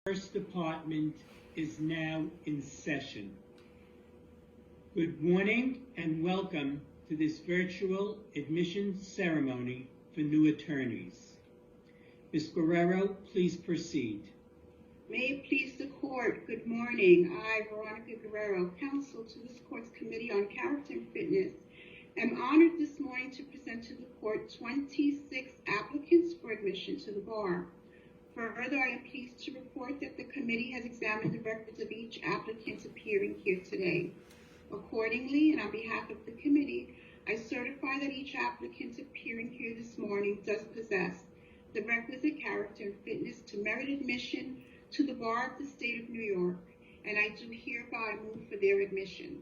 First Department is now in session. Good morning and welcome to this virtual admission ceremony for new attorneys. Ms. Guerrero, please proceed. May it please the court, good morning. I, Veronica Guerrero, counsel to this court's Committee on Character and Fitness, am honored this morning to present to the court 26 applicants for admission to the bar. Further, I am pleased to report that the committee has examined the records of each applicant appearing here today. Accordingly, and on behalf of the committee, I certify that each applicant appearing here this morning does possess the requisite character and fitness to merit admission to the bar of the state of New York, and I do hereby move for their admission.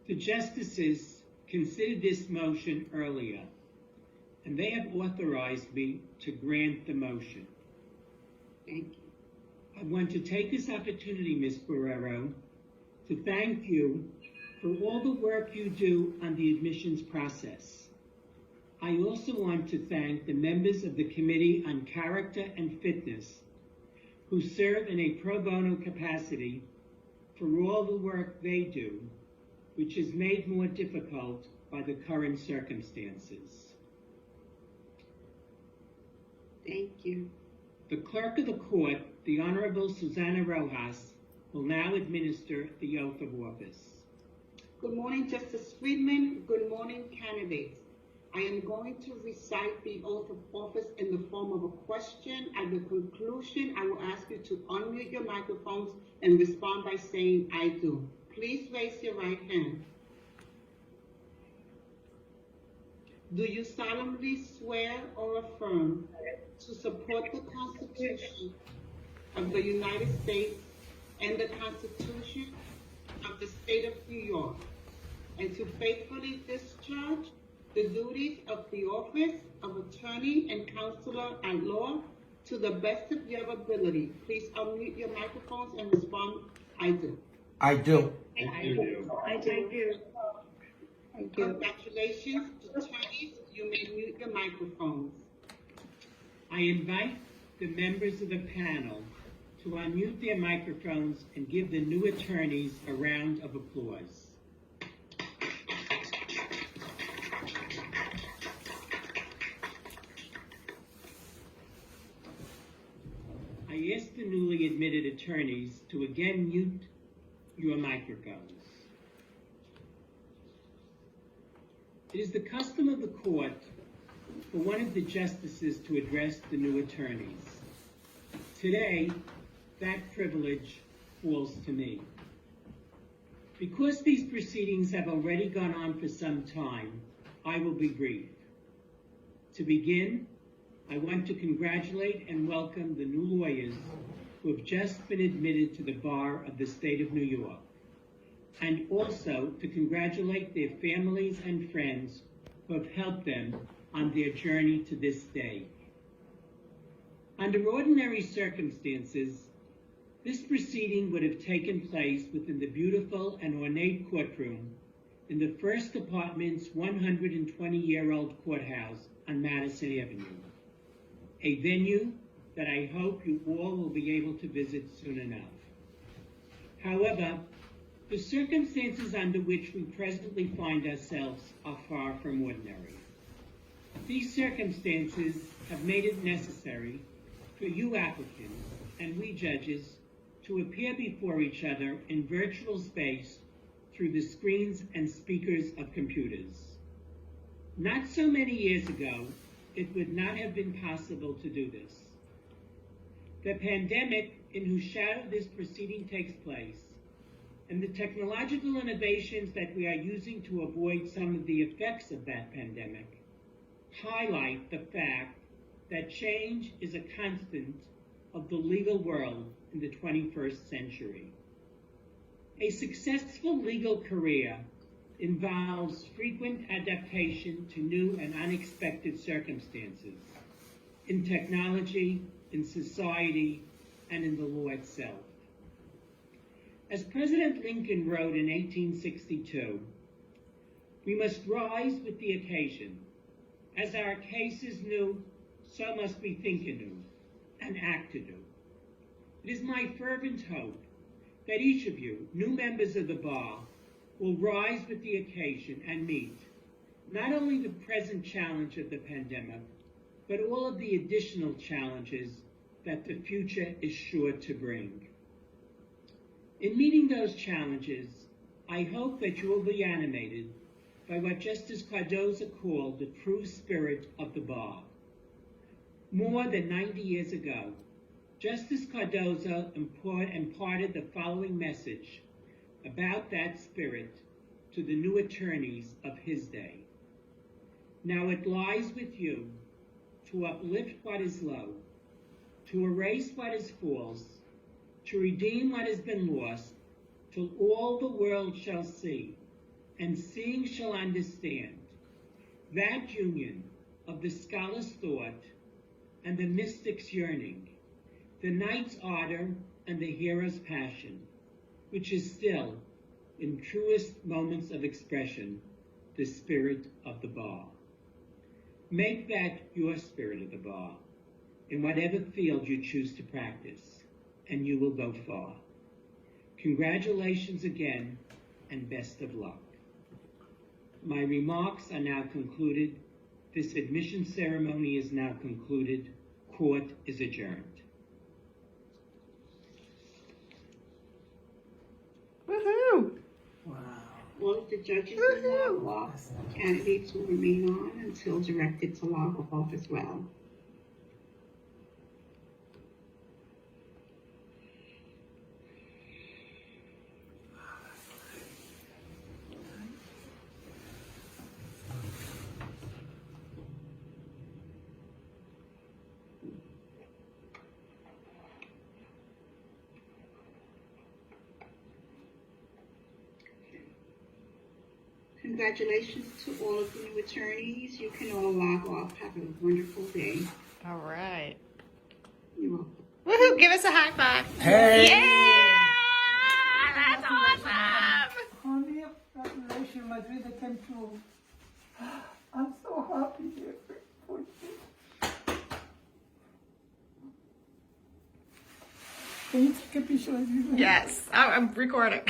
The justices considered this motion earlier, and they have authorized me to grant the motion. Thank you. I want to take this opportunity, Ms. Guerrero, to thank you for all the work you do on the admissions process. I also want to thank the members of the Committee on Character and Fitness who serve in a pro bono capacity for all the work they do, which is made more difficult by the current circumstances. Thank you. The clerk of the court, the Honorable Susana Rojas, will now administer the oath of office. Good morning, Justice Friedman. Good morning, candidates. I am going to recite the oath of office in the form of a question. At the conclusion, I will ask you to unmute your microphones and respond by saying, "I do." Please raise your right hand. Do you solemnly swear or affirm to support the Constitution of the United States and the Constitution of the State of New York, and to faithfully discharge the duties of the office of Attorney and Counselor at Law to the best of your ability? Please unmute your microphones and respond, "I do." I do. I do. Congratulations, attorneys. You may mute your microphones. I invite the members of the panel to unmute their microphones and give the new attorneys a round of applause. I ask the newly admitted attorneys to again mute your microphones. It is the custom of the court for one of the justices to address the new attorneys. Today, that privilege falls to me. Because these proceedings have already gone on for some time, I will be brief. To begin, I want to congratulate and welcome the new lawyers who have just been admitted to the bar of the state of New York, and also to congratulate their families and friends who have helped them on their journey to this day. Under ordinary circumstances, this proceeding would have taken place within the beautiful and ornate courtroom in the First Department's 120-year-old courthouse on Madison Avenue, a venue that I hope you all will be able to visit soon enough. However, the circumstances under which we presently find ourselves are far from ordinary. These circumstances have made it necessary for you applicants and we judges to appear before each other in virtual space through the screens and speakers of computers. Not so many years ago, it would not have been possible to do this. The pandemic in whose shadow this proceeding takes place, and the technological innovations that we are using to avoid some of the effects of that pandemic, highlight the fact that change is a constant of the legal world in the 21st century. A successful legal career involves frequent adaptation to new and unexpected circumstances in technology, in society, and in the law itself. As President Lincoln wrote in 1862, "We must rise with the occasion. As our case is new, so must we think anew. an act to do. It is my fervent hope that each of you, new members of the bar, will rise with the occasion and meet not only the present challenge of the pandemic, but all of the additional challenges that the future is sure to bring. In meeting those challenges, I hope that you will be animated by what Justice Cardoza called the true spirit of the bar. More than 90 years ago, Justice Cardoza imparted the following message about that spirit to the new attorneys of his day. Now it lies with you to uplift what is low, to erase what is false, to redeem what has been lost, till all the world shall see, and seeing shall understand, that union of the scholar's thought and the mystic's yearning, the knight's ardor and the hero's passion, which is still, in truest moments of expression, the spirit of the bar. Make that your spirit of the bar, in whatever field you choose to practice, and you will go far. Congratulations again, and best of luck. My remarks are now concluded. This admission ceremony is now concluded. Court is adjourned. Woohoo! Wow. All of the judges will log off. Candidates will remain on until directed to log off as well. Congratulations to all of the new attorneys. You can all log off. Have a wonderful day. All right. You're welcome. Woohoo! Give us a high five. Hey! Yeah! That's awesome! Honey, congratulations, my dream came true. I'm so happy here for you. Can you take a picture of you? Yes, I'm recording.